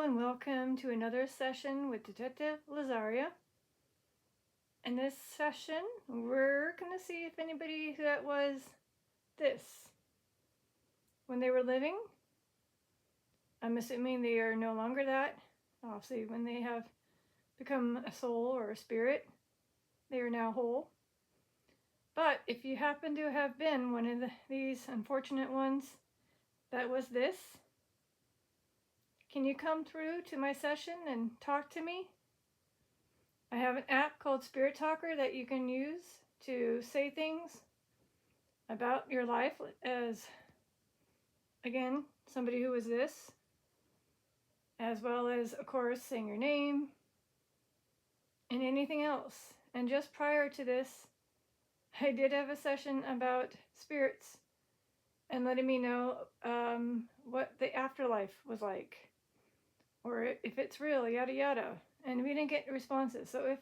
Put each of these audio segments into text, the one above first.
and welcome to another session with Detective Lazaria. In this session, we're going to see if anybody that was this when they were living. I'm assuming they are no longer that. Obviously, when they have become a soul or a spirit, they are now whole. But if you happen to have been one of these unfortunate ones that was this, can you come through to my session and talk to me? I have an app called Spirit Talker that you can use to say things about your life as, again, somebody who is this, as well as, of course, saying your name and anything else. And just prior to this, I did have a session about spirits and letting me know what the afterlife was like, or if it's real, yada yada. And we didn't get responses. So if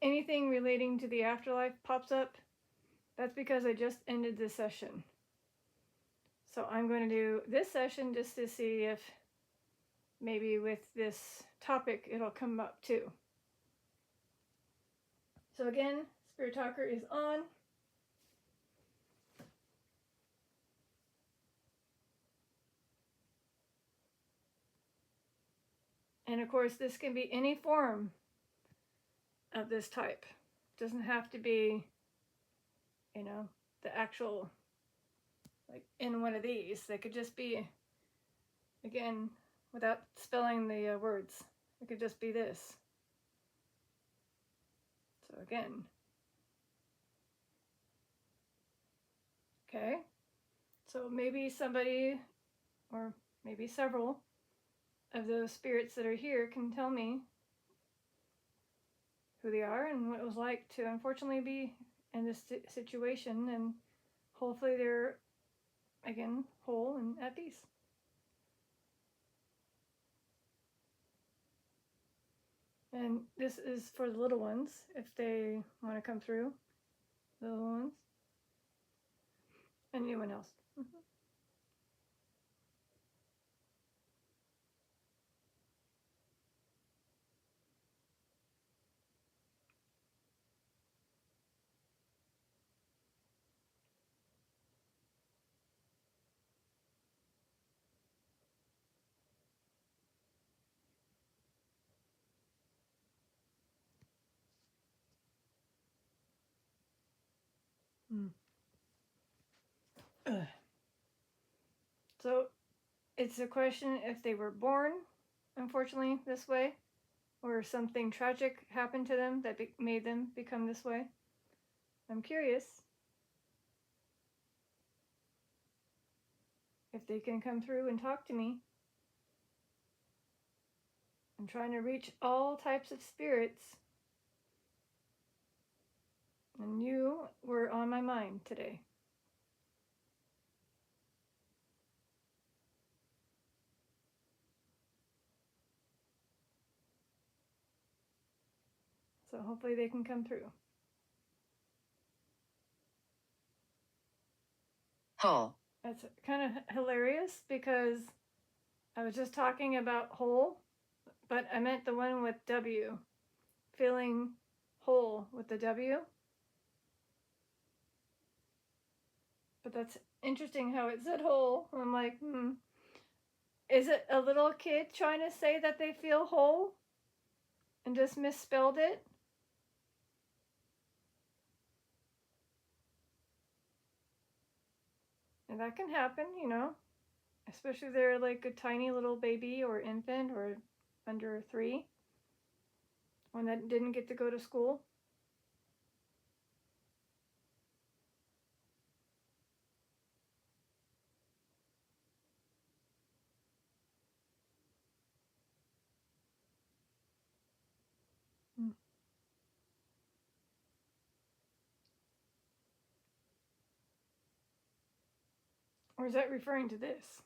anything relating to the afterlife pops up, that's because I just ended this session. So I'm going to do this session just to see if maybe with this topic it'll come up too. So again, Spirit Talker is on. And of course, this can be any form of this type. It doesn't have to be, the actual, like in one of these. They could just be, again, without spelling the words. It could just be this. So again. Okay. So maybe somebody, or maybe several of those spirits that are here can tell me who they are and what it was like to unfortunately be in this situation, and hopefully they're, again, whole and at peace. And this is for the little ones, if they want to come through, the little ones. And anyone else. So it's a question if they were born, unfortunately, this way, or something tragic happened to them that made them become this way. I'm curious if they can come through and talk to me. I'm trying to reach all types of spirits, and you were on my mind today. So hopefully they can come through. Whole. That's kind of hilarious because I was just talking about whole, but I meant the one with W. Feeling whole with the W. But that's interesting how it said whole. I'm like, Is it a little kid trying to say that they feel whole and just misspelled it? And that can happen, especially if they're like a tiny little baby or infant or under 3, one that didn't get to go to school. Or is that referring to this?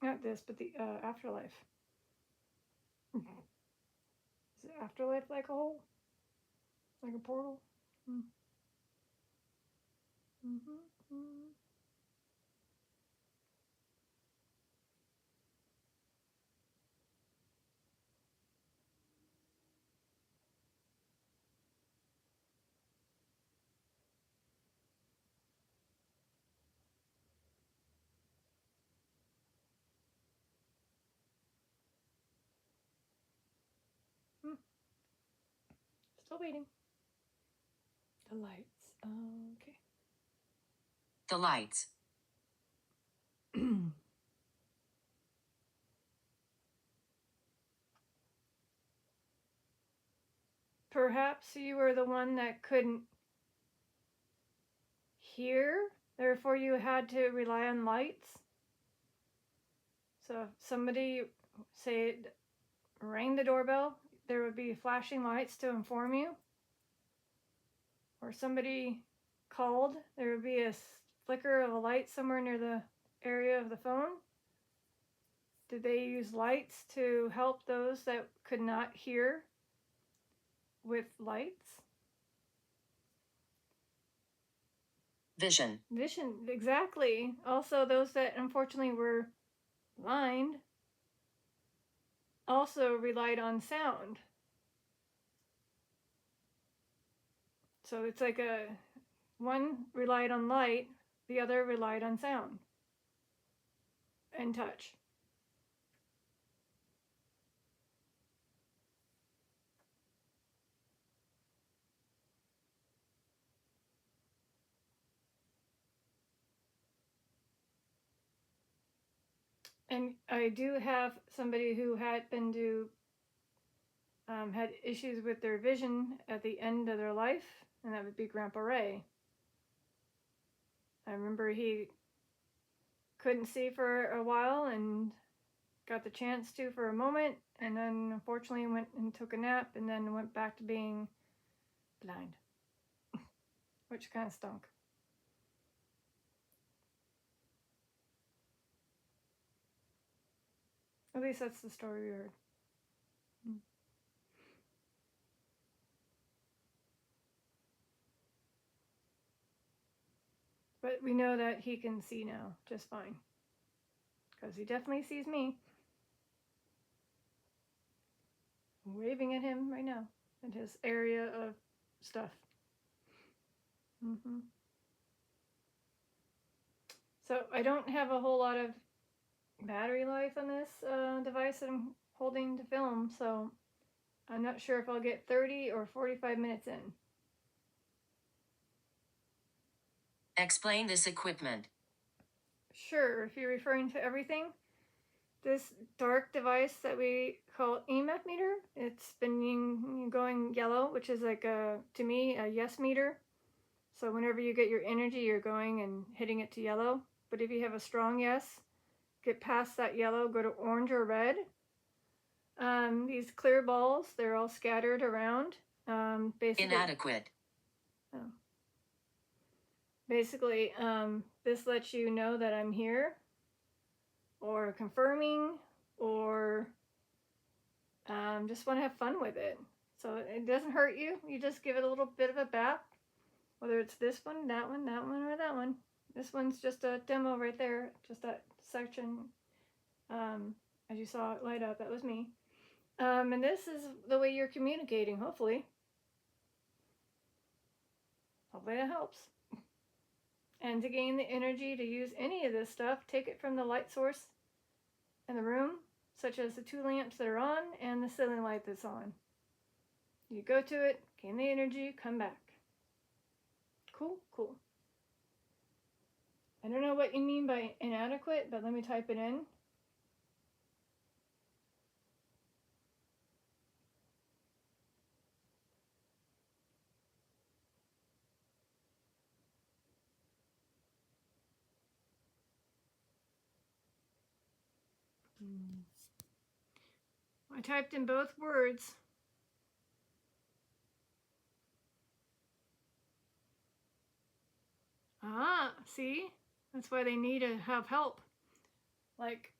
Not this, but the afterlife. Is the afterlife like a hole? Like a portal? Still waiting. The lights. Okay. The lights. Perhaps you were the one that couldn't hear, therefore you had to rely on lights. So if somebody, say, rang the doorbell, there would be flashing lights to inform you. Or somebody called, there would be a flicker of a light somewhere near the area of the phone. Did they use lights to help those that could not hear with lights? Vision. Vision, exactly. Also, those that unfortunately were blind also relied on sound. So it's like one relied on light, the other relied on sound and touch. And I do have somebody who had had issues with their vision at the end of their life, and that would be Grandpa Ray. I remember he couldn't see for a while and got the chance to for a moment, and then unfortunately went and took a nap, and then went back to being blind, which kind of stunk. At least that's the story we heard. But we know that he can see now just fine, because he definitely sees me. I'm waving at him right now in his area of stuff. So I don't have a whole lot of battery life on this device that I'm holding to film, so I'm not sure if I'll get 30 or 45 minutes in. Explain this equipment. Sure, if you're referring to everything, this dark device that we call EMF meter, it's been going yellow, which is like to me, a yes meter. So whenever you get your energy, you're going and hitting it to yellow. But if you have a strong yes, get past that yellow, go to orange or red. These clear balls, they're all scattered around. Basically, Inadequate. Basically, this lets you know that I'm here, or confirming, or just want to have fun with it. So it doesn't hurt you. You just give it a little bit of a bap, whether it's this one, that one, or that one. This one's just a demo right there, just that section. As you saw it light up, that was me. And this is the way you're communicating, hopefully. Hopefully that helps. And to gain the energy to use any of this stuff, take it from the light source in the room, such as the 2 lamps that are on and the ceiling light that's on. You go to it, gain the energy, come back. Cool. I don't know what you mean by inadequate, but let me type it in. I typed in both words. Ah, see? That's why they need to have help. Like,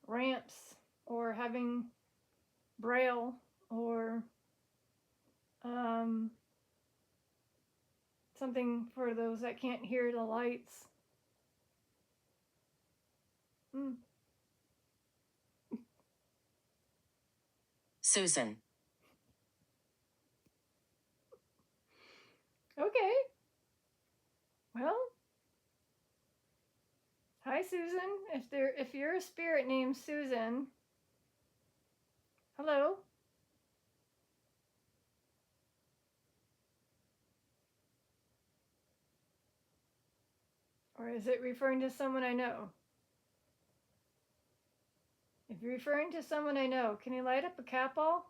ramps, or having braille, or something for those that can't hear the lights. Susan. Okay. Well, hi Susan. If you're a spirit named Susan, hello. Or is it referring to someone I know? If you're referring to someone I know, can you light up a cat ball?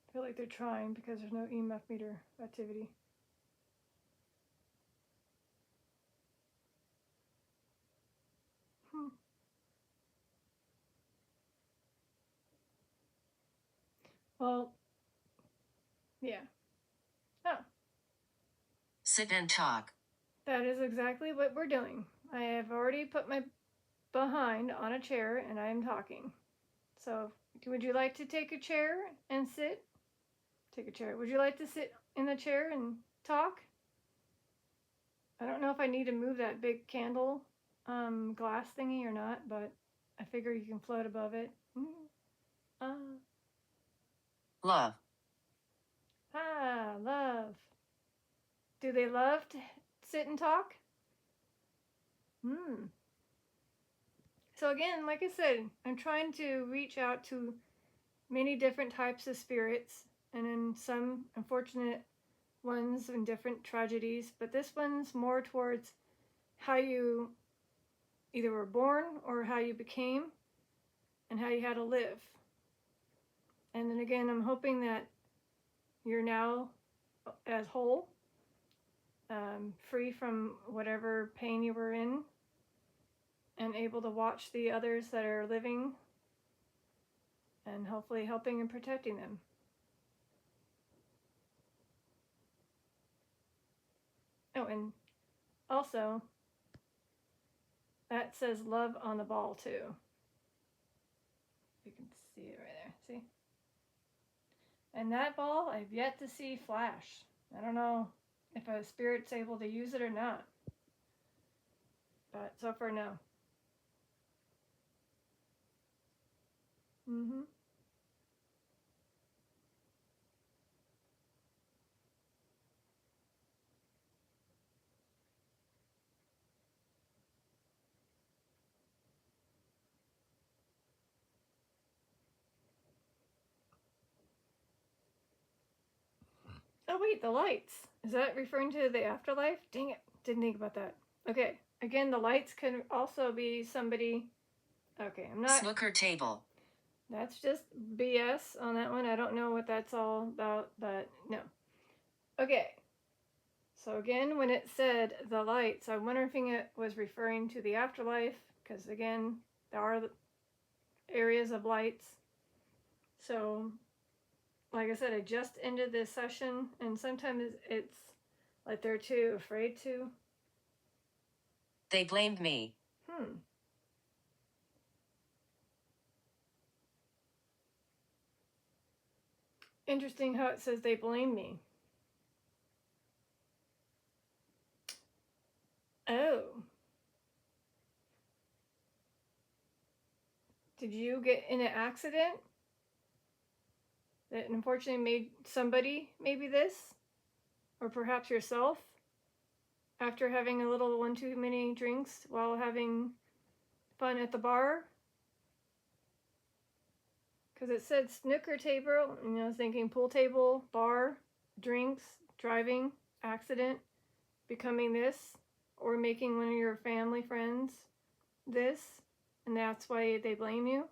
I feel like they're trying because there's no EMF meter activity. Well, yeah. Oh, Sit and talk. that is exactly what we're doing. I have already put my behind on a chair and I am talking. So, would you like to take a chair and sit? Take a chair. Would you like to sit in the chair and talk? I don't know if I need to move that big candle glass thingy or not, but I figure you can float above it. Love. Love. Do they love to sit and talk? So again, like I said, I'm trying to reach out to many different types of spirits, and in some unfortunate ones in different tragedies, but this one's more towards how you either were born or how you became and how you had to live. And then again, I'm hoping that you're now as whole, free from whatever pain you were in, and able to watch the others that are living and hopefully helping and protecting them. Oh, and also, that says love on the ball too. You can see it right there. See? And that ball, I've yet to see flash. I don't know if a spirit's able to use it or not. But so far, no. Oh, wait, the lights. Is that referring to the afterlife? Dang it. Didn't think about that. Okay. Again, the lights can also be somebody. Okay, I'm not. Snooker table. That's just BS on that one. I don't know what that's all about, but no. Okay. So again, when it said the lights, I'm wondering if it was referring to the afterlife, because again, there are areas of lights. So, like I said, I just ended this session, and sometimes it's like they're too afraid to. They blamed me. Interesting how it says they blame me. Oh. Did you get in an accident that unfortunately made somebody maybe this? Or perhaps yourself? After having a little one too many drinks while having fun at the bar? Because it said snooker table, and I was thinking pool table, bar, drinks, driving, accident, becoming this, or making one of your family friends this, and that's why they blame you.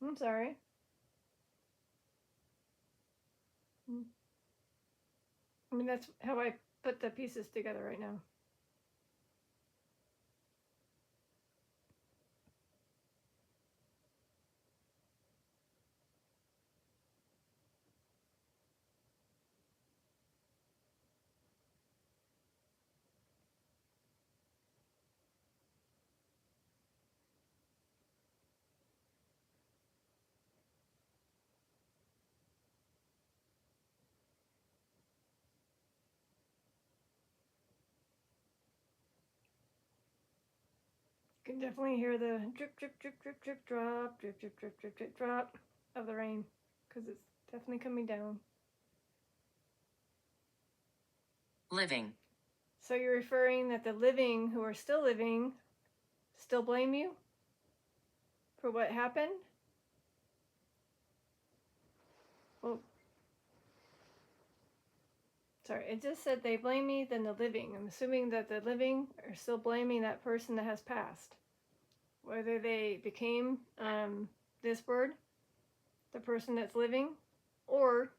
I'm sorry. I mean, that's how I put the pieces together right now. You can definitely hear the drip, drip, drip, drip, drip, drop, drip, drip, drip, drip, drip, drop of the rain, because it's definitely coming down. Living. So you're referring that the living who are still living still blame you for what happened? Well, sorry, it just said they blame me, then the living. I'm assuming that the living are still blaming that person that has passed. Whether they became this word, the person that's living, or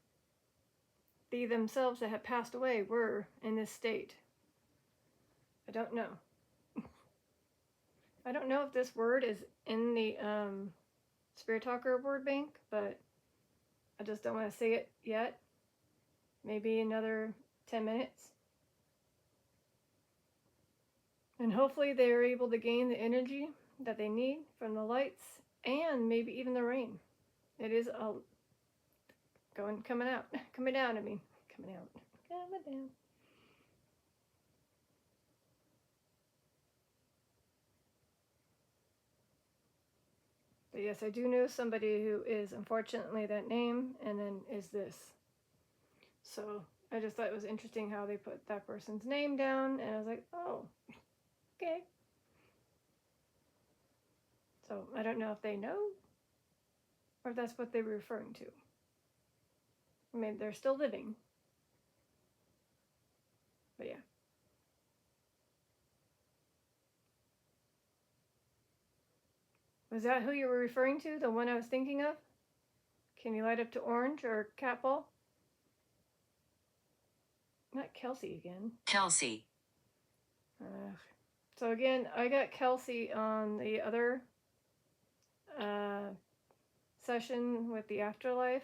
they themselves that have passed away were in this state. I don't know. I don't know if this word is in the Spirit Talker word bank, but I just don't want to say it yet. Maybe another 10 minutes. And hopefully they are able to gain the energy that they need from the lights and maybe even the rain. It is coming out, coming down. Coming down. But yes, I do know somebody who is unfortunately that name and then is this. So I just thought it was interesting how they put that person's name down, and I was like, oh, okay. So I don't know if they know or if that's what they were referring to. I mean, they're still living. But yeah. Was that who you were referring to? The one I was thinking of? Can you light up to orange or cat ball? Not Kelsey again. Kelsey. So again, I got Kelsey on the other session with the Afterlife.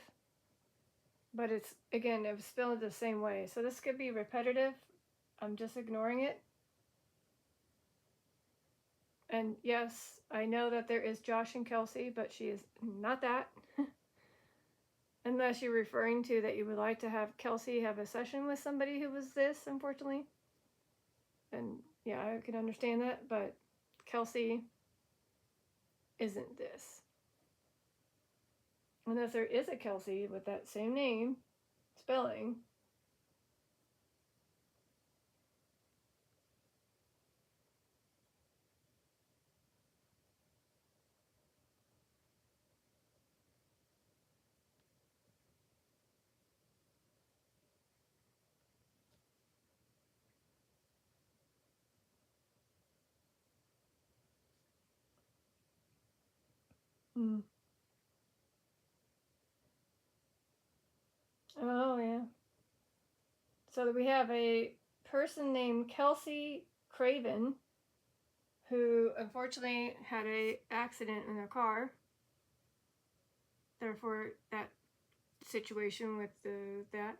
But it's, again, it was spelled the same way. So this could be repetitive. I'm just ignoring it. And yes, I know that there is Josh and Kelsey, but she is not that. Unless you're referring to that you would like to have Kelsey have a session with somebody who was this, unfortunately. And yeah, I can understand that, but Kelsey isn't this. Unless there is a Kelsey with that same name, spelling. Mm. Oh, yeah. So we have a person named Kelsey Craven who unfortunately had an accident in their car. Therefore, that situation with that.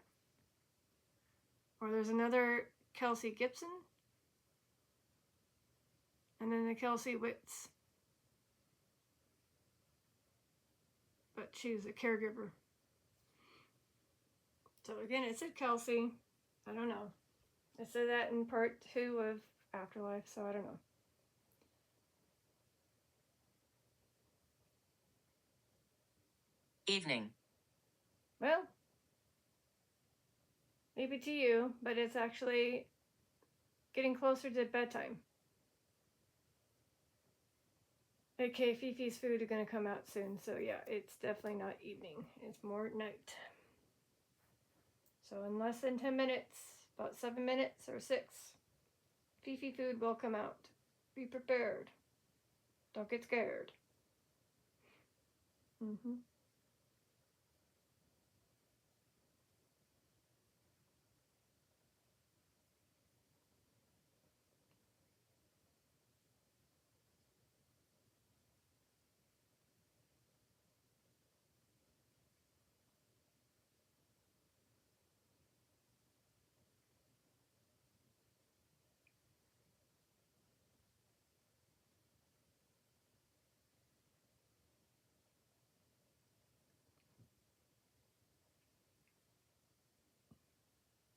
Or there's another Kelsey Gibson. And then the Kelsey Witz. But she's a caregiver. So again, it said Kelsey. I don't know. It said that in part 2 of Afterlife, so I don't know. Evening. Well, maybe to you, but it's actually getting closer to bedtime. Okay, Fifi's food are going to come out soon, so yeah, it's definitely not evening. It's more night. So in less than 10 minutes, about 7 minutes or 6, Fifi food will come out. Be prepared. Don't get scared. Mm-hmm.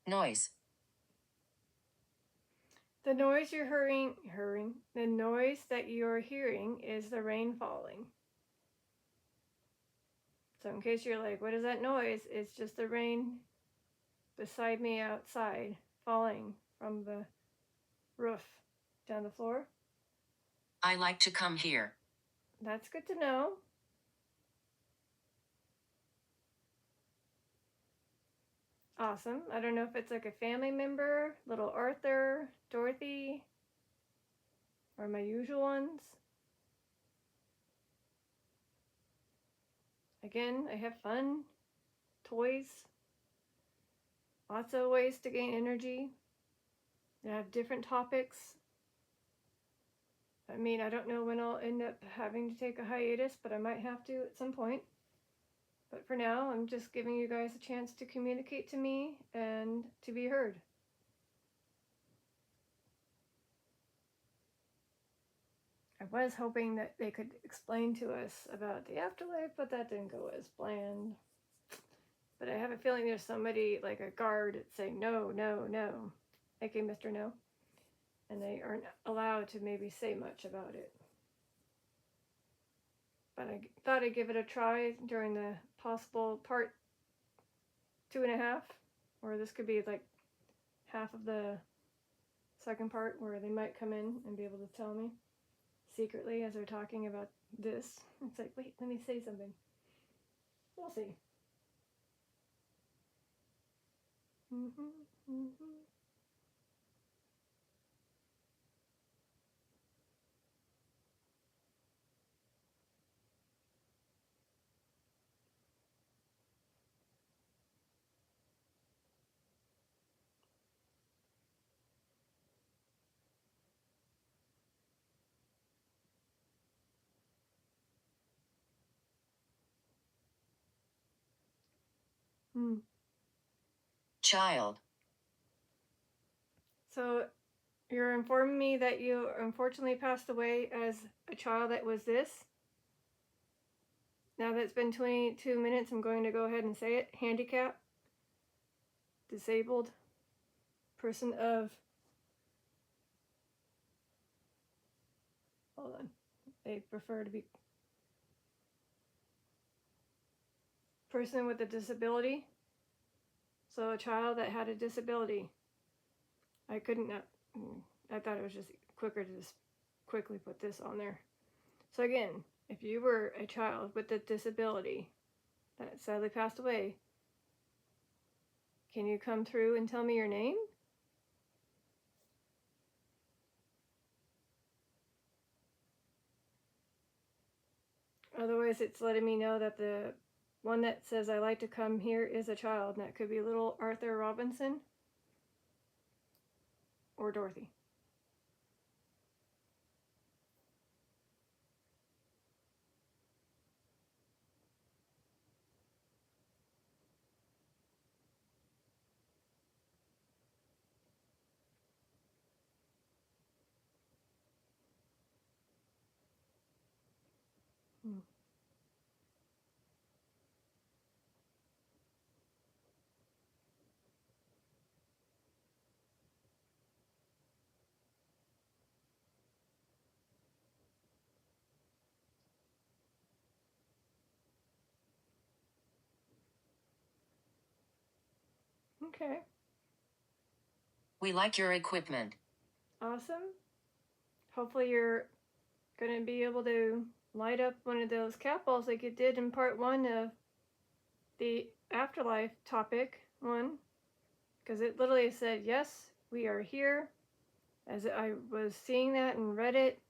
Noise. The noise you're hearing, the noise that you're hearing is the rain falling. So in case you're like, what is that noise? It's just the rain beside me outside falling from the roof down the floor. I like to come here. That's good to know. Awesome. I don't know if it's like a family member, little Arthur, Dorothy, or my usual ones. Again, I have fun, toys, lots of ways to gain energy. I have different topics. I mean, I don't know when I'll end up having to take a hiatus, but I might have to at some point. But for now, I'm just giving you guys a chance to communicate to me and to be heard. I was hoping that they could explain to us about the afterlife, but that didn't go as planned. But I have a feeling there's somebody, like a guard, saying, no, no, no, aka Mr. No. And they aren't allowed to maybe say much about it. But I thought I'd give it a try during the possible part 2.5, or this could be like half of the second part where they might come in and be able to tell me secretly as they're talking about this. It's like, wait, let me say something. We'll see. Child. So you're informing me that you unfortunately passed away as a child that was this. Now that it's been 22 minutes, I'm going to go ahead and say it. Handicap, disabled, person of, hold on, they prefer to be person with a disability. So a child that had a disability. I thought it was just quicker to just quickly put this on there. So again, if you were a child with a disability that sadly passed away, can you come through and tell me your name? Otherwise, it's letting me know that the one that says I like to come here is a child, and that could be little Arthur Robinson or Dorothy. Okay. We like your equipment. Awesome. Hopefully you're going to be able to light up one of those cat balls like you did in part 1 of the afterlife topic 1, because it literally said, yes, we are here. As I was seeing that and read it,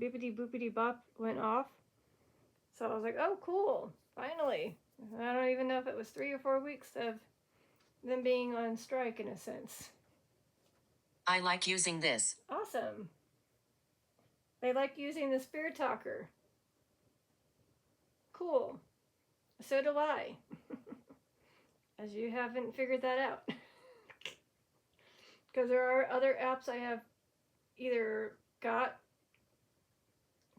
beepity boopity bop went off. So I was like, oh, cool, finally. I don't even know if it was 3 or 4 weeks of them being on strike in a sense. I like using this. Awesome. They like using the Spirit Talker. Cool. So do I. As you haven't figured that out. Because there are other apps I have either got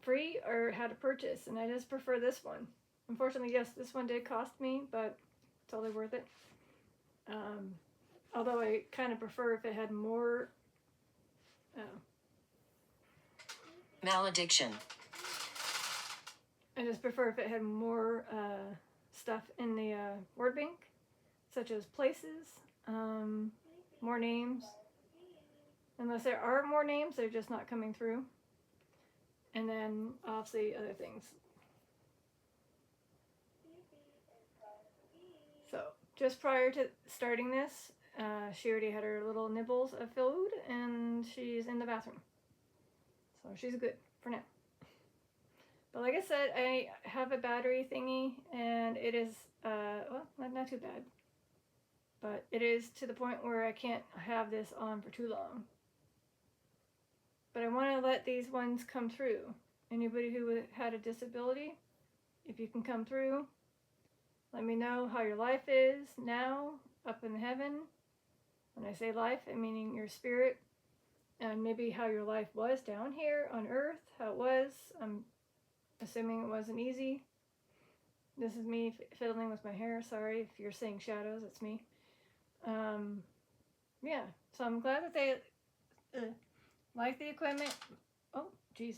free or had to purchase, and I just prefer this one. Unfortunately, yes, this one did cost me, but totally worth it. Although I kind of prefer if it had more Oh. Malediction. I just prefer if it had more stuff in the word bank, such as places, more names. Unless there are more names, they're just not coming through. And then obviously other things. So just prior to starting this, she already had her little nibbles of food and she's in the bathroom. So she's good for now. But like I said, I have a battery thingy and it is, well, not too bad. But it is to the point where I can't have this on for too long. But I want to let these ones come through. Anybody who had a disability, if you can come through, let me know how your life is now up in heaven. When I say life, I'm meaning your spirit, and maybe how your life was down here on earth, how it was. I'm assuming it wasn't easy. This is me fiddling with my hair. Sorry if you're seeing shadows, it's me. Yeah, so I'm glad that they like the equipment. Oh, jeez.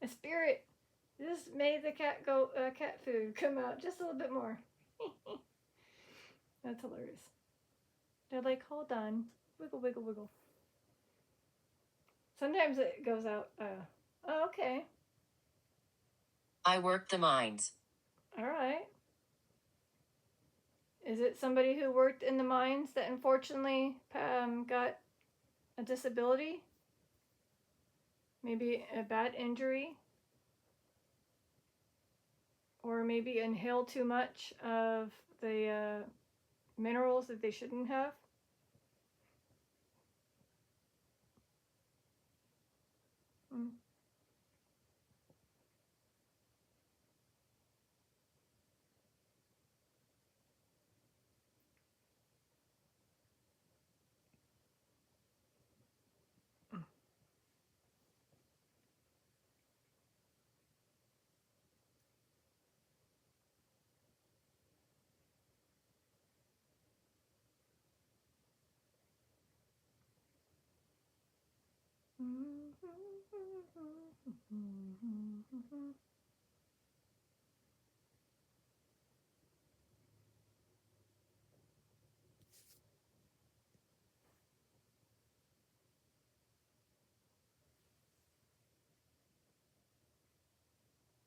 A spirit. This made the cat food come out just a little bit more. That's hilarious. They're like, hold on. Wiggle, wiggle, wiggle. Sometimes it goes out. Oh, okay. I work the mines. All right. Is it somebody who worked in the mines that unfortunately got a disability? Maybe a bad injury? Or maybe inhaled too much of the minerals that they shouldn't have? Mm.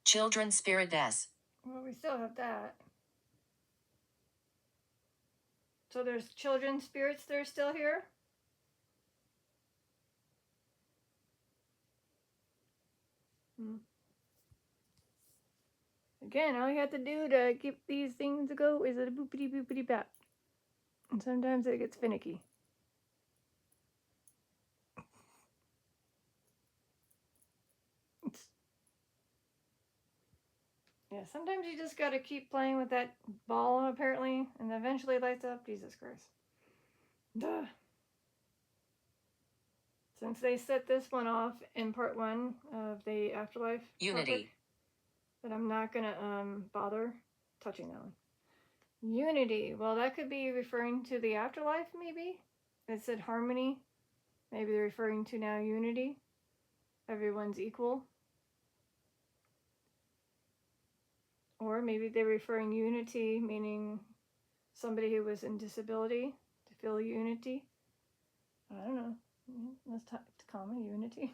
Children spirit S. Well, we still have that. So there's children spirits that are still here? Hmm. Again, all you have to do to keep these things to go is a boopity boopity bap. And sometimes it gets finicky. Yeah, sometimes you just gotta keep playing with that ball, apparently, and eventually it lights up. Jesus Christ. Duh. Since they set this one off in part 1 of the Afterlife Unity topic, that I'm not gonna bother touching that one. Unity. Well, that could be referring to the afterlife, maybe. It said harmony. Maybe they're referring to now unity. Everyone's equal. Or maybe they're referring unity, meaning somebody who was in disability to feel unity. I don't know. Let's talk to common unity.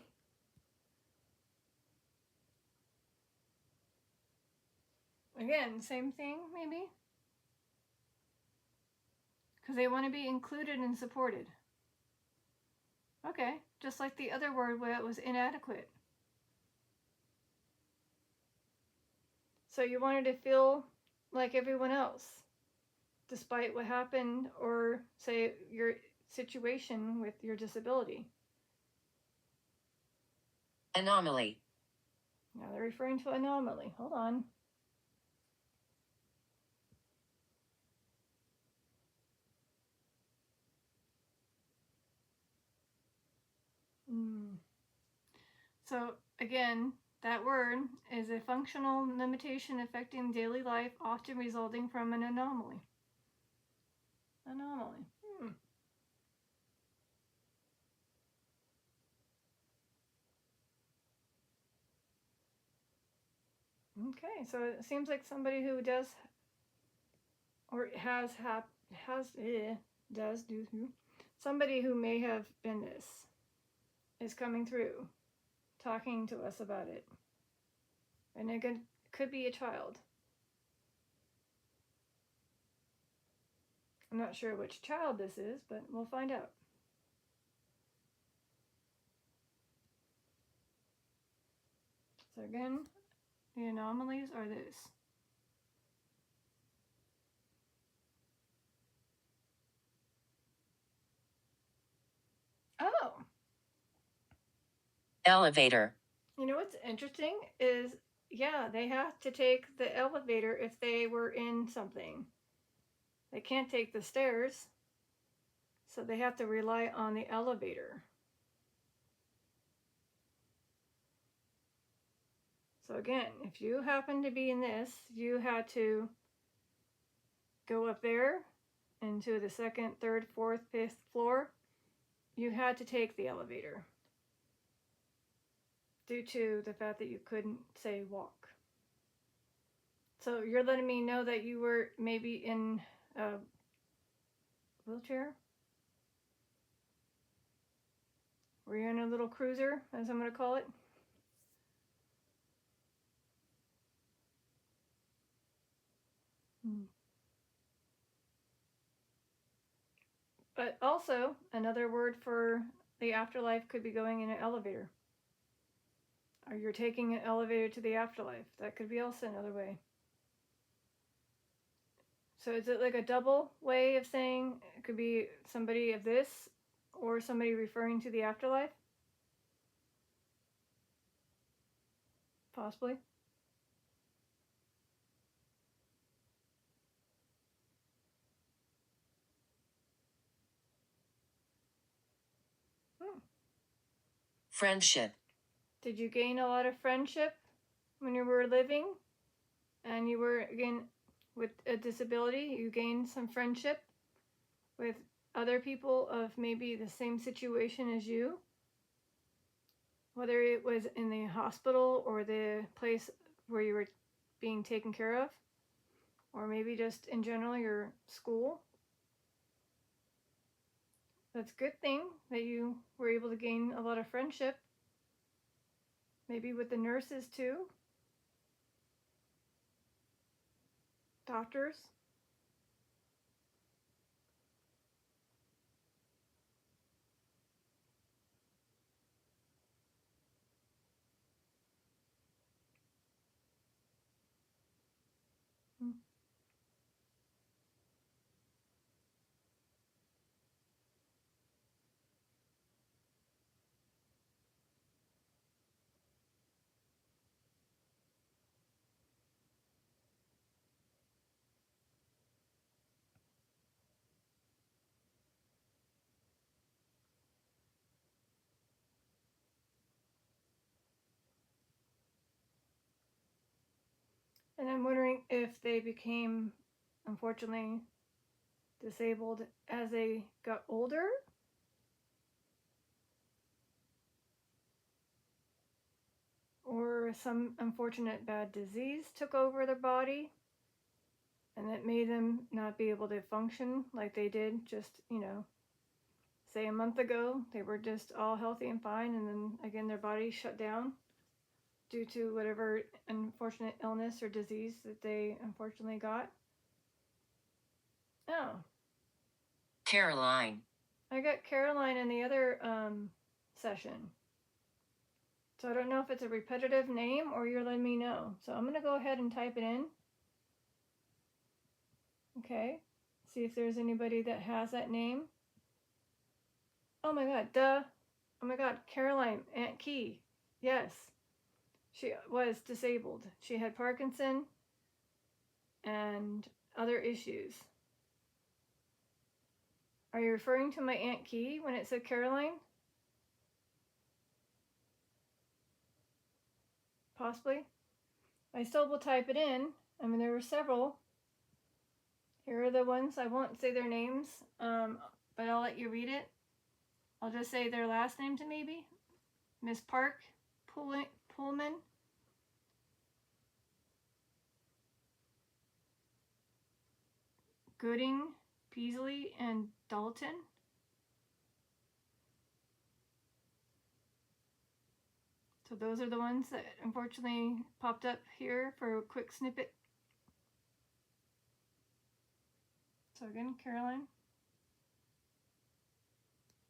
Again, same thing, maybe. Because they want to be included and supported. Okay, just like the other word where it was inadequate. So you wanted to feel like everyone else, despite what happened, or say your situation with your disability. Anomaly. Now they're referring to anomaly. Hold on. So again, that word is a functional limitation affecting daily life, often resulting from an anomaly. Anomaly. Okay, so it seems like somebody who does or does do somebody who may have been this is coming through, talking to us about it, and it could be a child. I'm not sure which child this is, but we'll find out. So again, the anomalies are this. Oh, Elevator. you know what's interesting is, yeah, they have to take the elevator if they were in something. They can't take the stairs, so they have to rely on the elevator. So again, if you happen to be in this, you had to go up there into the second, third, fourth, fifth floor. You had to take the elevator due to the fact that you couldn't, say, walk. So you're letting me know that you were maybe in a wheelchair? Were you in a little cruiser, as I'm going to call it? But also, another word for the afterlife could be going in an elevator. Or you're taking an elevator to the afterlife. That could be also another way. So is it like a double way of saying it could be somebody of this or somebody referring to the afterlife? Possibly. Friendship. Did you gain a lot of friendship when you were living and you were, again, with a disability? You gained some friendship with other people of maybe the same situation as you? Whether it was in the hospital or the place where you were being taken care of, or maybe just in general your school. That's a good thing that you were able to gain a lot of friendship. Maybe with the nurses too. Doctors. Hmm. And I'm wondering if they became, unfortunately, disabled as they got older, or some unfortunate bad disease took over their body and it made them not be able to function like they did just, say a month ago. They were just all healthy and fine, and then again their body shut down due to whatever unfortunate illness or disease that they unfortunately got. Oh, Caroline. I got Caroline in the other session. So I don't know if it's a repetitive name or you're letting me know. So I'm going to go ahead and type it in. Okay. See if there's anybody that has that name. Oh my god, duh. Oh my god, Caroline, Aunt Key. Yes. She was disabled. She had Parkinson and other issues. Are you referring to my Aunt Key when it said Caroline? Possibly. I still will type it in. I mean, there were several. Here are the ones. I won't say their names, but I'll let you read it. I'll just say their last names maybe. Miss Park Pullman, Gooding, Peasley, and Dalton. So those are the ones that unfortunately popped up here for a quick snippet. So again, Caroline.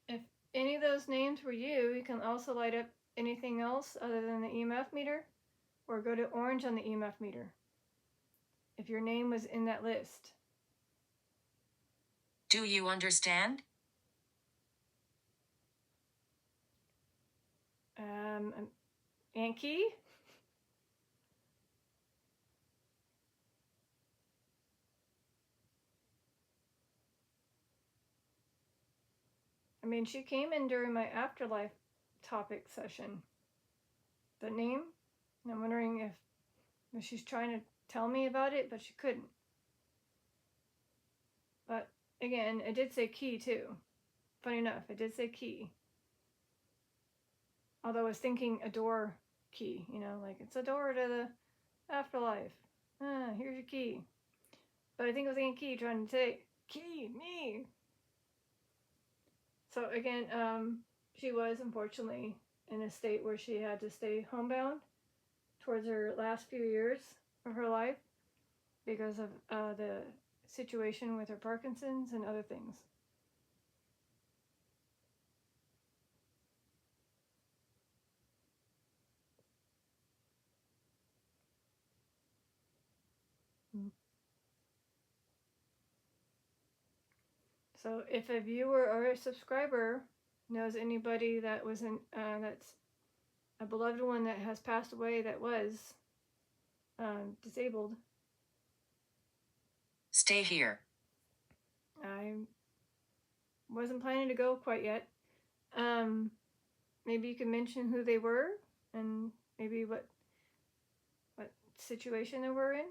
If any of those names were you, you can also light up anything else other than the EMF meter, or go to orange on the EMF meter if your name was in that list. Do you understand? Yankee? I mean, she came in during my Afterlife topic session. The name? And I'm wondering if she's trying to tell me about it, but she couldn't. But again, it did say key too. Funny enough, it did say key. Although I was thinking a door key, like it's a door to the afterlife. Here's your key. But I think it was Aunt Key trying to say, key, me. So again, she was unfortunately in a state where she had to stay homebound towards her last few years of her life because of the situation with her Parkinson's and other things. So if a viewer or a subscriber knows anybody that was in that's a beloved one that has passed away that was disabled, Stay here. I wasn't planning to go quite yet. Maybe you can mention who they were and maybe what situation they were in,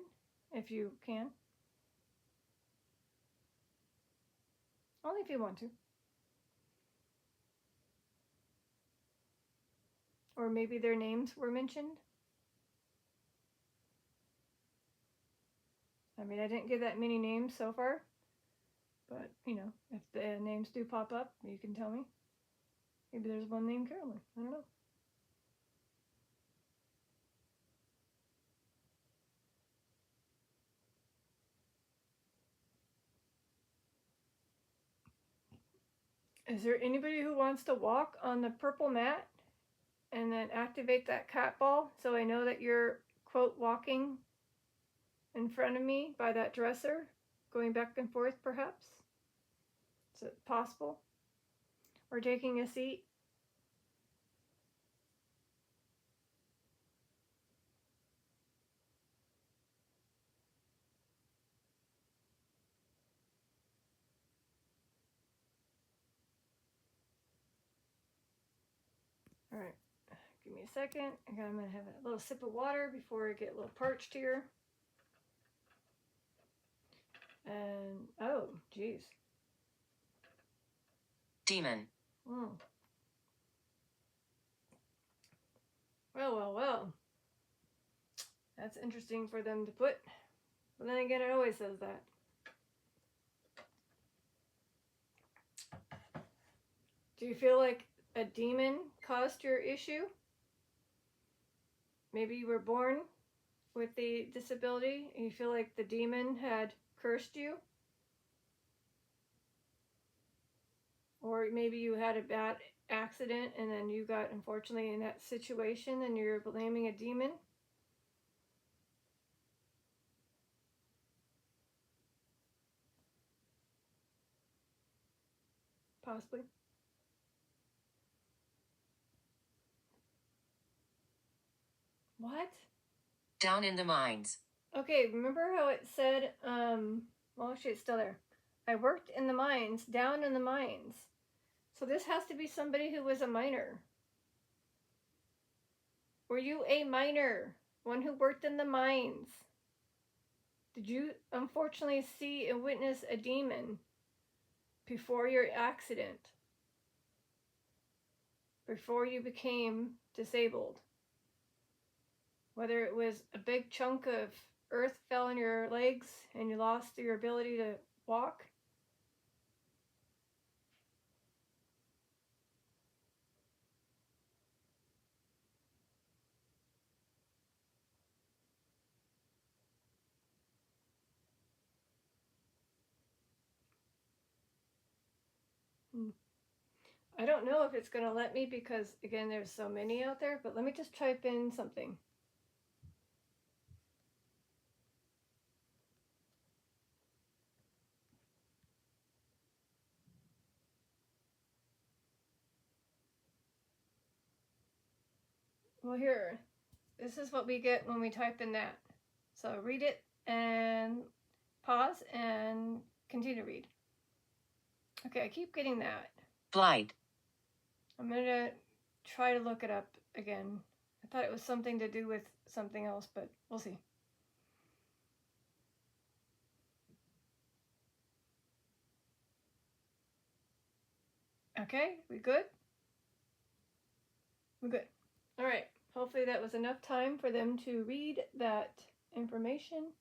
if you can. Only if you want to. Or maybe their names were mentioned. I mean, I didn't give that many names so far. But, if the names do pop up, you can tell me. Maybe there's one named Carolyn. I don't know. Is there anybody who wants to walk on the purple mat and then activate that cat ball so I know that you're, quote, walking in front of me by that dresser, going back and forth perhaps? Is it possible? Or taking a seat? All right, give me a second. I'm going to have a little sip of water before I get a little parched here. And, oh, geez. Demon. Well. That's interesting for them to put. But then again, it always says that. Do you feel like a demon caused your issue? Maybe you were born with the disability and you feel like the demon had cursed you? Or maybe you had a bad accident and then you got unfortunately in that situation and you're blaming a demon? Possibly. What? Down in the mines. Okay, remember how it said, well, actually it's still there. I worked in the mines, down in the mines. So this has to be somebody who was a miner. Were you a miner? One who worked in the mines? Did you unfortunately see and witness a demon before your accident? Before you became disabled? Whether it was a big chunk of earth fell on your legs and you lost your ability to walk. I don't know if it's going to let me because, again, there's so many out there, but let me just type in something. Well, here, this is what we get when we type in that. So read it and pause and continue to read. Okay, I keep getting that. Flight. I'm going to try to look it up again. I thought it was something to do with something else, but we'll see. Okay, we good? We're good. All right. Hopefully that was enough time for them to read that information.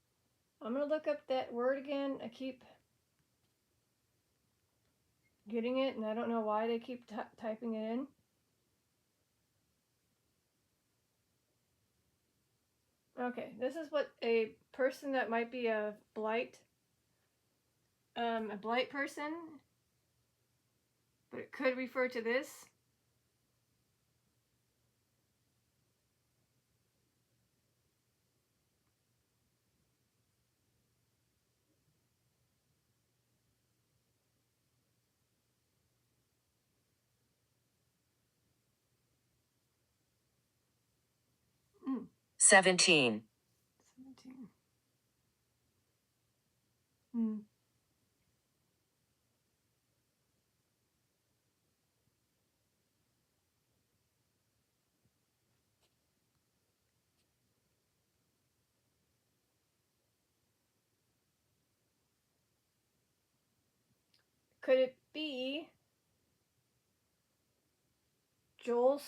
I'm going to look up that word again. I keep getting it, and I don't know why they keep typing it in. Okay, this is what a person that might be a blight person, but it could refer to this. Mm. 17. 17. Mm. Could it be Joel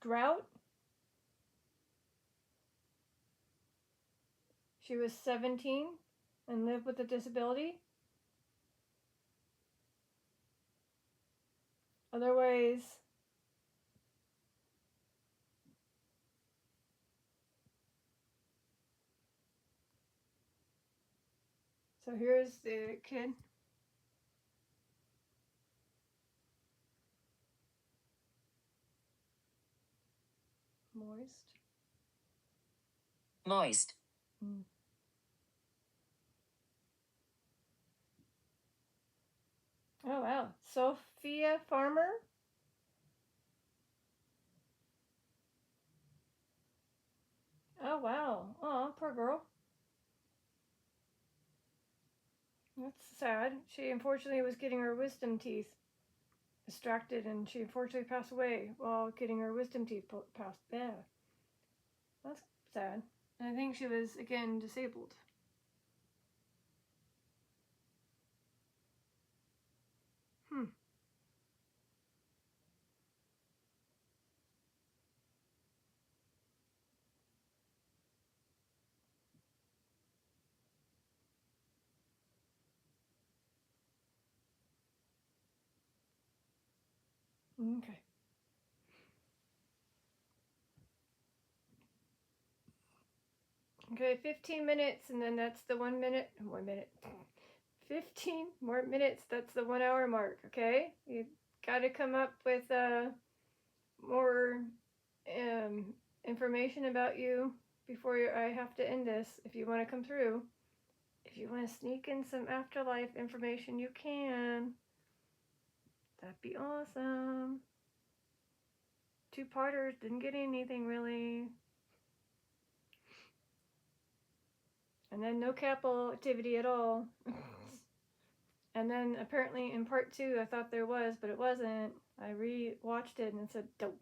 Strout? She was 17 and lived with a disability. Otherwise, so here's the kid. Moist. Moist. Mm. Oh, wow. Sophia Farmer? Oh, wow. Oh, poor girl. That's sad. She unfortunately was getting her wisdom teeth extracted, and she unfortunately passed away while getting her wisdom teeth passed. Yeah. That's sad. And I think she was, again, disabled. Hmm. Okay. Okay, 15 minutes, and then that's the 1 minute. 1 minute. 15 more minutes, that's the 1 hour mark, okay? You got to come up with more information about you before I have to end this if you want to come through. If you want to sneak in some afterlife information, you can. That'd be awesome. Two-parters didn't get anything really. And then no capital activity at all. And then apparently in part 2 I thought there was, but it wasn't. I re-watched it and it said dope.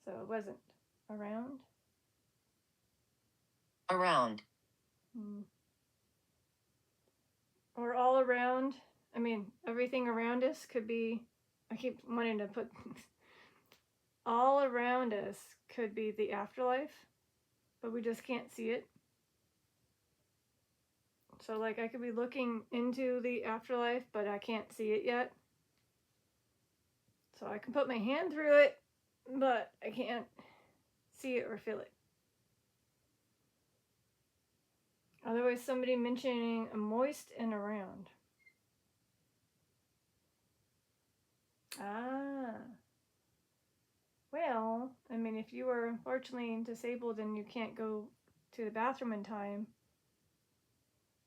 So it wasn't. Around? Around. Or all around. I mean, everything around us could be. I keep wanting to put. All around us could be the afterlife, but we just can't see it. So, like, I could be looking into the afterlife, but I can't see it yet. So I can put my hand through it, but I can't see it or feel it. Otherwise, somebody mentioning a moist and around. Ah. Well, I mean, if you are unfortunately disabled and you can't go to the bathroom in time,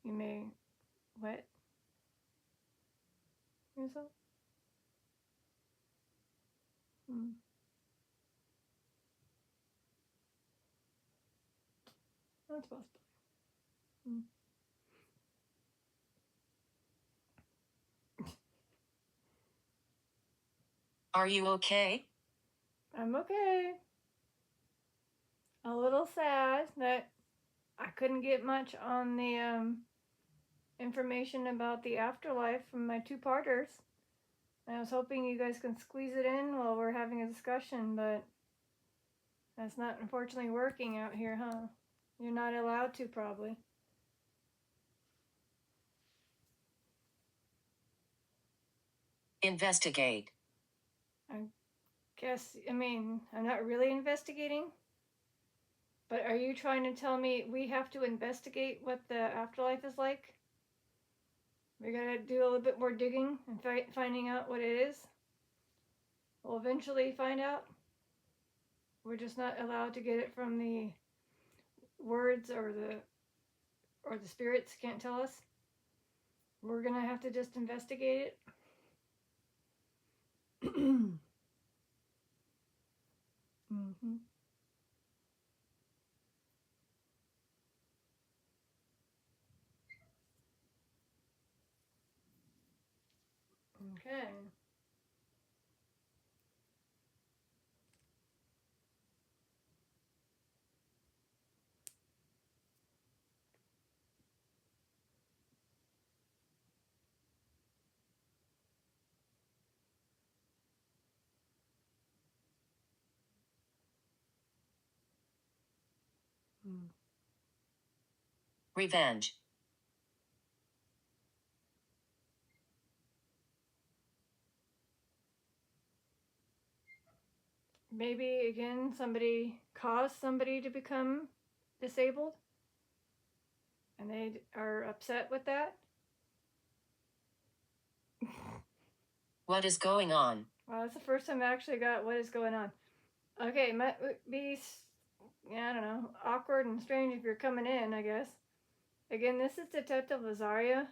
you may wet yourself. Hmm. That's possible. Hmm. Are you okay? I'm okay. A little sad that I couldn't get much on the information about the afterlife from my two-parters. I was hoping you guys can squeeze it in while we're having a discussion, but that's not unfortunately working out here, huh? You're not allowed to, probably. Investigate. I guess, I mean, I'm not really investigating, but are you trying to tell me we have to investigate what the afterlife is like? We gotta do a little bit more digging and finding out what it is? We'll eventually find out. We're just not allowed to get it from the words or the spirits can't tell us. We're gonna have to just investigate it. Mm-hmm. Okay. Mm. Revenge. Maybe again somebody caused somebody to become disabled and they are upset with that. What is going on? Well, that's the first time I actually got what is going on. Okay, it might be, I don't know, awkward and strange if you're coming in, I guess. Again, this is Detective Lazaria.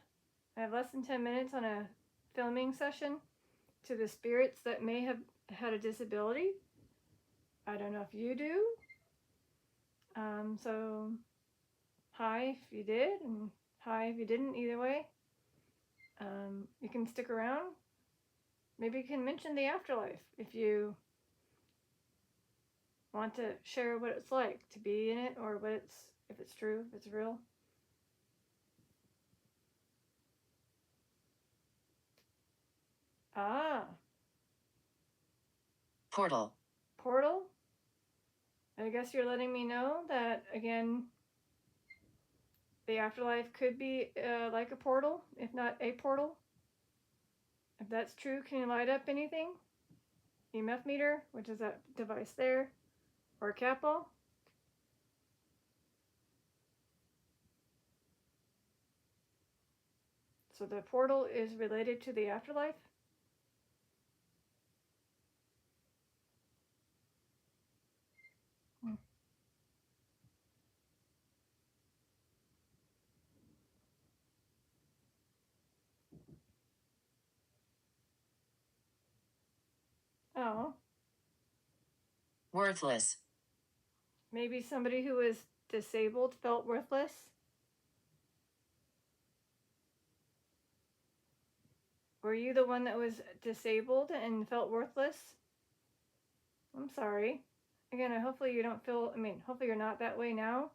I have less than 10 minutes on a filming session to the spirits that may have had a disability. I don't know if you do. So hi if you did, and hi if you didn't, either way. You can stick around. Maybe you can mention the afterlife if you want to share what it's like to be in it, or what it's, if it's true, if it's real. Ah, Portal. portal? I guess you're letting me know that, again, the afterlife could be like a portal, if not a portal. If that's true, can you light up anything? EMF meter, which is that device there, or a cat ball? So the portal is related to the afterlife? Hmm. Oh, Worthless. maybe somebody who was disabled felt worthless? Were you the one that was disabled and felt worthless? I'm sorry. Again, hopefully you don't feel, I mean, hopefully you're not that way now.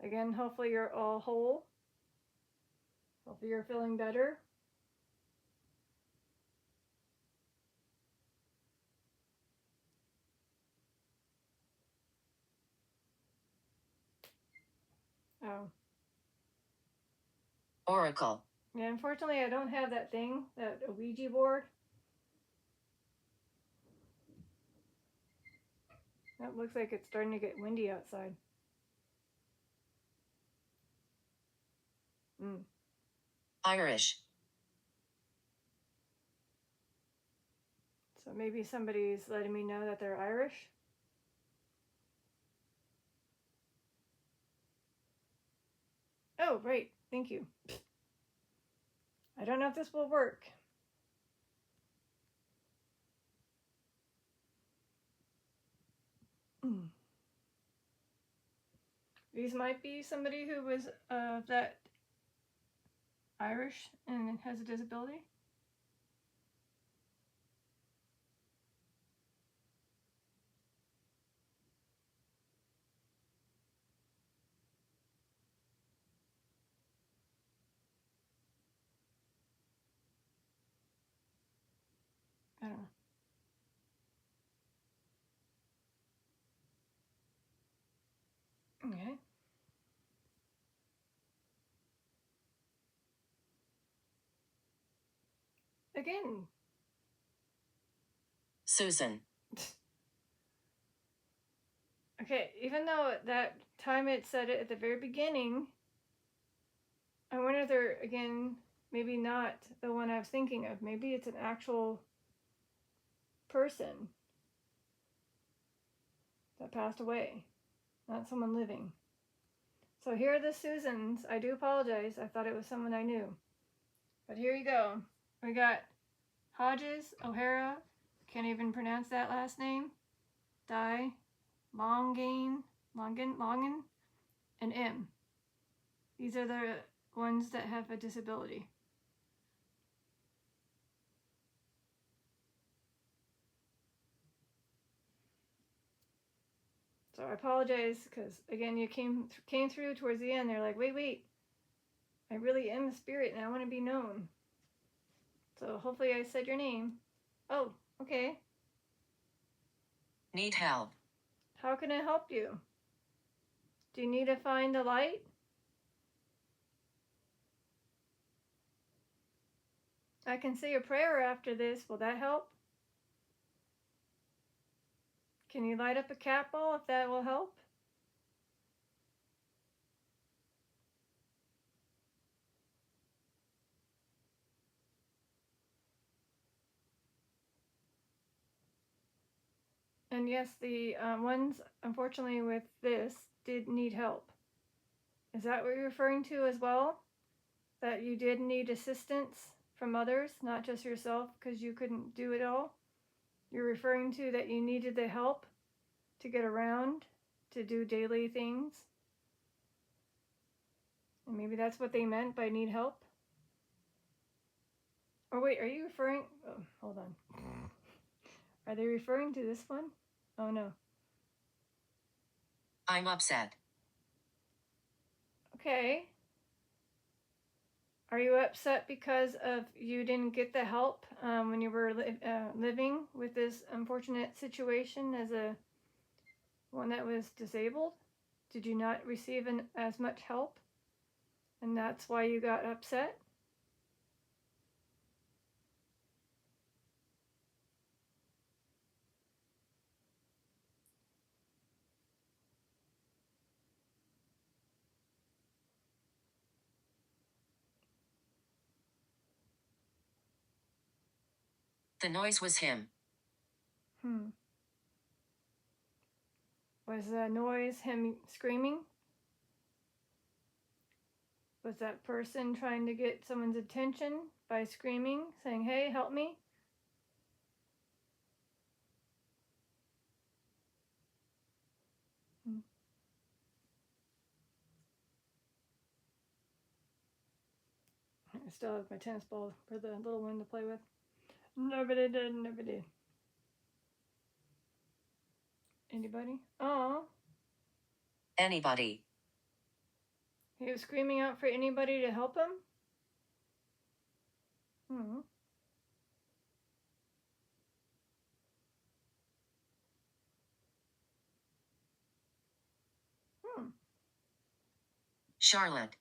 Again, hopefully you're all whole. Hopefully you're feeling better. Oh. Oracle. Yeah, unfortunately, I don't have that thing, that Ouija board. That looks like it's starting to get windy outside. Irish. So maybe somebody's letting me know that they're Irish. Oh, right. Thank you. I don't know if this will work. These might be somebody who was that Irish and has a disability. I don't know. Okay. Again. Susan. Okay, even though that time it said it at the very beginning, I wonder if they're, again, maybe not the one I was thinking of. Maybe it's an actual person that passed away, not someone living. So here are the Susans. I do apologize. I thought it was someone I knew. But here you go. We got Hodges, O'Hara, can't even pronounce that last name, Di, Longin, and M. These are the ones that have a disability. So I apologize because, again, you came through towards the end. They're like, wait, I really am a spirit and I want to be known. So hopefully I said your name. Oh, okay. Need help. How can I help you? Do you need to find the light? I can say a prayer after this. Will that help? Can you light up a cat ball if that will help? And yes, the ones, unfortunately, with this did need help. Is that what you're referring to as well? That you did need assistance from others, not just yourself, because you couldn't do it all? You're referring to that you needed the help to get around, to do daily things? And maybe that's what they meant by need help? Or wait, are you referring? Oh, hold on. Are they referring to this one? Oh no. I'm upset. Okay. Are you upset because of you didn't get the help when you were living with this unfortunate situation as a one that was disabled? Did you not receive as much help, and that's why you got upset? The noise was him. Was the noise him screaming? Was that person trying to get someone's attention by screaming, saying, hey, help me? I still have my tennis ball for the little one to play with. Nobody did. Anybody? Oh, Anybody. he was screaming out for anybody to help him? Charlotte.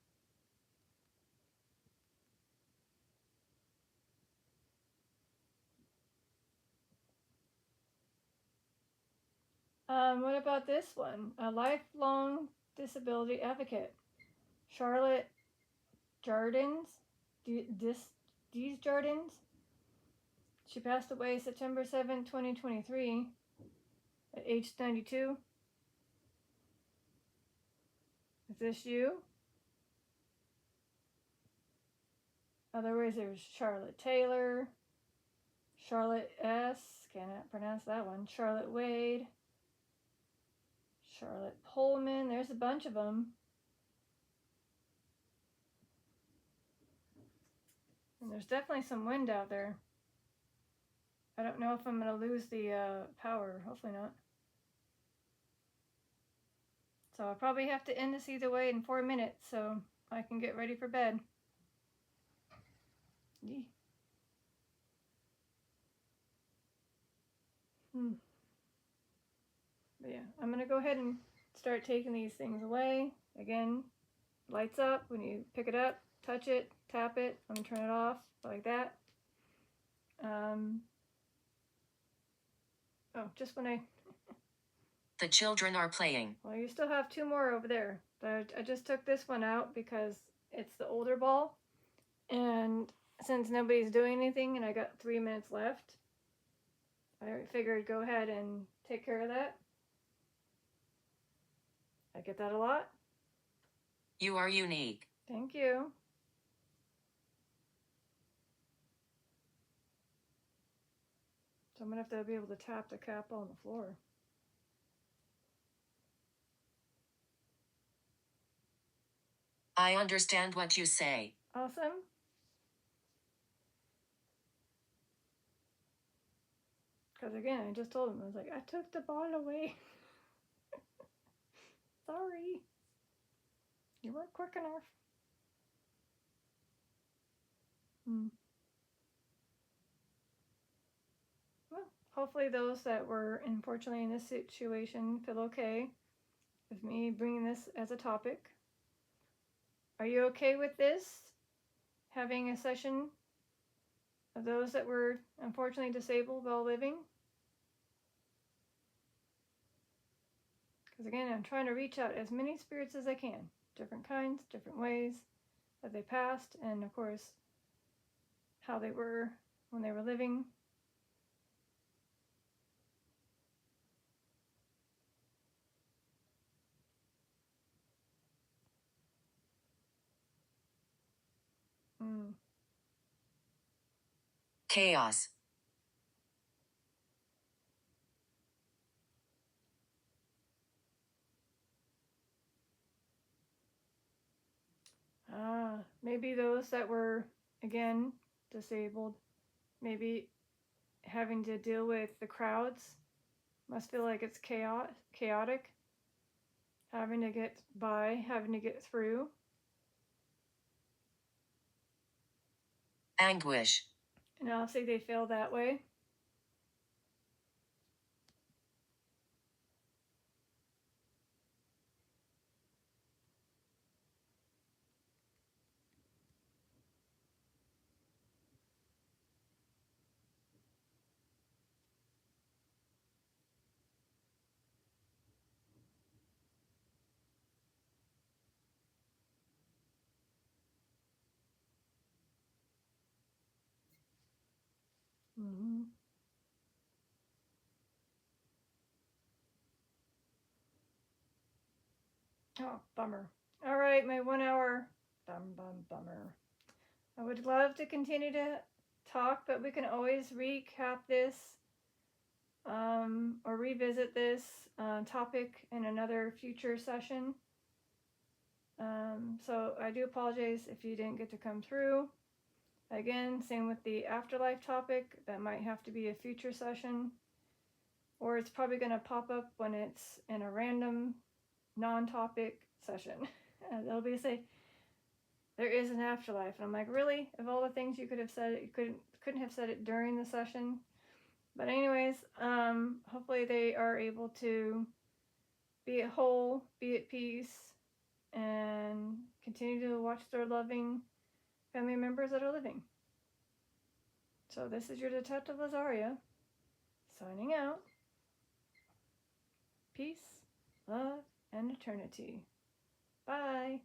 What about this one? A lifelong disability advocate, Charlotte Jardins. These Jardins. She passed away September 7th, 2023, at age 92. Is this you? Otherwise, there's Charlotte Taylor, Charlotte S. Cannot pronounce that one. Charlotte Wade, Charlotte Pullman. There's a bunch of them. And there's definitely some wind out there. I don't know if I'm going to lose the power. Hopefully not. So I'll probably have to end this either way in 4 minutes so I can get ready for bed. But yeah, I'm going to go ahead and start taking these things away. Again, lights up when you pick it up, touch it, tap it. I'm going to turn it off like that. Just when I... The children are playing. Well, you still have 2 more over there. But I just took this one out because it's the older ball. And since nobody's doing anything and I got 3 minutes left, I figured go ahead and take care of that. I get that a lot. You are unique. Thank you. So I'm going to have to be able to tap the cap on the floor. I understand what you say. Awesome. Because again, I just told him, I was like, I took the ball away. Sorry. You weren't quick enough. Well, hopefully those that were unfortunately in this situation feel okay with me bringing this as a topic. Are you okay with this? Having a session of those that were unfortunately disabled while living? Because again, I'm trying to reach out as many spirits as I can. Different kinds, different ways that they passed, and of course, how they were when they were living. Chaos. Maybe those that were, again, disabled, maybe having to deal with the crowds must feel like it's chaotic, having to get by, having to get through. Anguish. And obviously they feel that way. Oh, bummer. All right, my 1 hour. Bummer. I would love to continue to talk, but we can always recap this or revisit this topic in another future session. So I do apologize if you didn't get to come through. Again, same with the afterlife topic. That might have to be a future session. Or it's probably going to pop up when it's in a random non-topic session. They'll be say, there is an afterlife. And I'm like, really? Of all the things you could have said, you couldn't have said it during the session. But anyways, hopefully they are able to be at whole, be at peace, and continue to watch their loving family members that are living. So this is your Detective Lazaria, signing out. peace, love, and eternity. Bye.